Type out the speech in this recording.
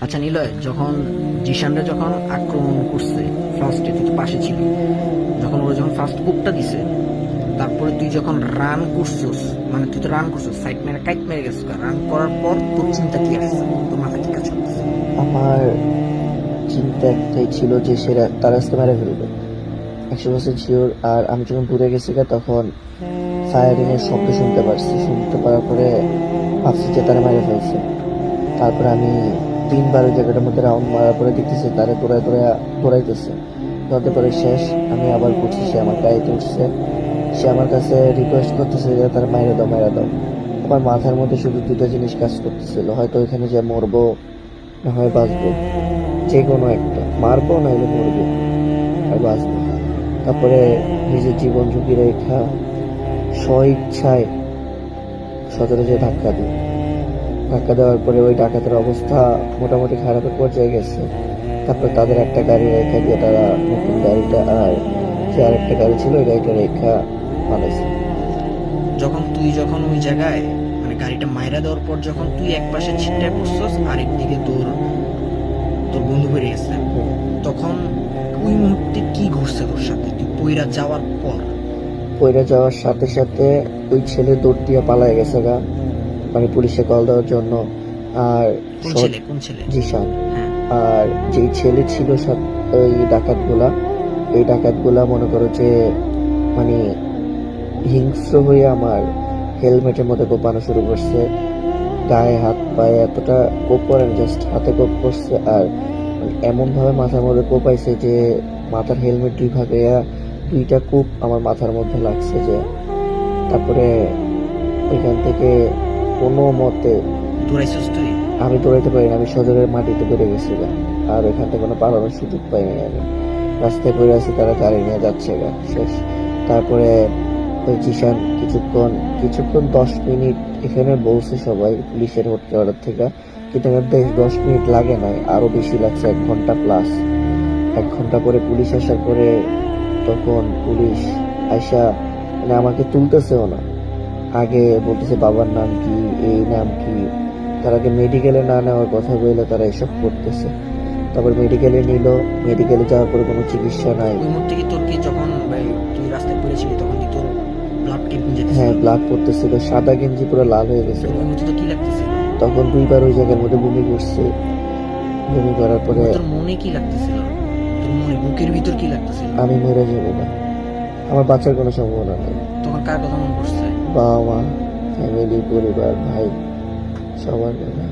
আচ্ছা নিলয়, যখন জিশানরা যখন আক্রমণ করছে ফার্স্টে, তুই তো পাশে ছিলি, যখন ওরা যখন ফার্স্ট কুপটা দিছে, তারপরে তুই যখন রান করছিস, মানে তুই তো রান করছিস, সাইড মেরে কাইট মেরে গেছিস, রান করার পর তোর চিন্তা কি আসছে, তোর মাথা কি কাজ করতেছে? আমার চিন্তা একটাই ছিল যে তারা আজকে মেরে ফেলবে, 100% শিওর। আর আমি যখন দূরে গেছি তখন ফায়ারিং এর শব্দ শুনতে পারছি, শুনতে পারার পরে ভাবছি যে তারা মেরে ফেলছে। তারপরে আমি 3বার ওই জায়গাটার মধ্যে রাউন্ড মারার পরে দেখতেছি তারা দৌড়াইতেছে। দৌড়াতে পরে শেষ, আমি আবার করছি, সে আমার গাড়িতে উঠছে, সে আমার কাছে রিকোয়েস্ট করতেছে যে তারা মাইরে দাও মাইরে দাও। আমার মাথার মধ্যে শুধু দুটো জিনিস কাজ করতেছিল, হয়তো ওইখানে যে মরবো না হয় বাঁচবো, যে কোনো একটা, মারবো নাহলে মরবো আর বাঁচবো। তারপরে নিজের জীবন ঝুঁকি রেখা স্ব ইচ্ছায় সচরাচর ধাক্কা দেওয়ার পরে ওই ডাকাতের অবস্থা মোটামুটি খারাপের পর্যায়ে গেছে। তারপর তাদের একটা গাড়ি রেখা দিয়ে তারা নতুন গাড়িটা আর যে আরেকটা গাড়ি ছিল ওই গাড়িটা রেখা পালাইছে। যখন ওই জায়গায় মানে গাড়িটা মাইরা দেওয়ার পর যখন তুই এক পাশে ছিটটা পড়ছস, আরেকদিকে তোর তোর বন্ধু বেরিয়ে গেছে, তখন ওই মুহূর্তে কি ঘটছে তোর সাথে, তুই পইরা যাওয়ার পর? পইরা যাওয়ার সাথে সাথে ওই ছেলে দৌড় দিয়ে পালায় গেছে গা, মানে পুলিশে কল দেওয়ার জন্য। আর কোন ছেলে? জিশান। হ্যাঁ। আর যেই ছেলে ছিল ওই এই ডাকাতগুলা মনে করো যে মানে হিংস্র হয়ে আমার হেলমেটের মধ্যে কোপানো শুরু করছে, গায়ে হাত পায়ে এতটা কোপ করেন, জাস্ট হাতে কোপ করছে। আর এমন ভাবে মাথার মধ্যে কোপাইছে যে মাথার হেলমেট দুইটা কোপ আমার মাথার মধ্যে লাগছে। যে তারপরে ওইখান থেকে কোনো মতে দৌড়াইছিস তুই? আমি দৌড়াইতে পারি না, আমি সজরের মাটিতে পড়ে গেছিলাম। আর ওইখান থেকে কোনো পালানোর সুযোগ পাইনি আমি, রাস্তায় পড়ে আছি, তারা গাড়ি নিয়ে যাচ্ছে গা, শেষ। তারপরে ওই জিশান কিছুক্ষণ 10 মিনিট এখানে বলছে সবাই পুলিশের হেডকোয়ার্টার থেকে, কিন্তু আমার 10 মিনিট লাগে নাই, আরো বেশি লাগছে, 1 ঘন্টা প্লাস। 1 ঘন্টা পরে পুলিশ আসার পরে তখন পুলিশ আইসা মানে আমাকে তুলতেছেও না, আগে বলতেছে বাবার নাম কি, এই নাম কি, তার আগে মেডিকেলে না নেওয়ার কথা বলে তারা এসব করতেছে। তারপর মেডিকেলে নিল, মেডিকেলে যাওয়ার পরে কোনো চিকিৎসা নাই। ওই মুহূর্তে কি তোর কি যখন তুই রাস্তায় পড়েছিলি তখন কি তোর ব্লাড কি যেতেছিল? হ্যাঁ, ব্লাড পড়তেছিল, সাদা গেঞ্জি পুরো লাল হয়ে গেছে। ওই মুহূর্তে তো কি লাগতেছিল? তখন 2বার ওই জায়গার মধ্যে বমি করছে। বমি করার পরে তোর মনে কি লাগতেছিল? তোর মনে বুকের ভিতর কি লাগতেছিল? আমি মরে যাবো না, আমার বাঁচার কোনো সম্ভাবনা নেই। তখন কার কথা মনে পড়ছে? বাবা মা, ফ্যামিলি, পরিবার, ভাই, সবার কথা।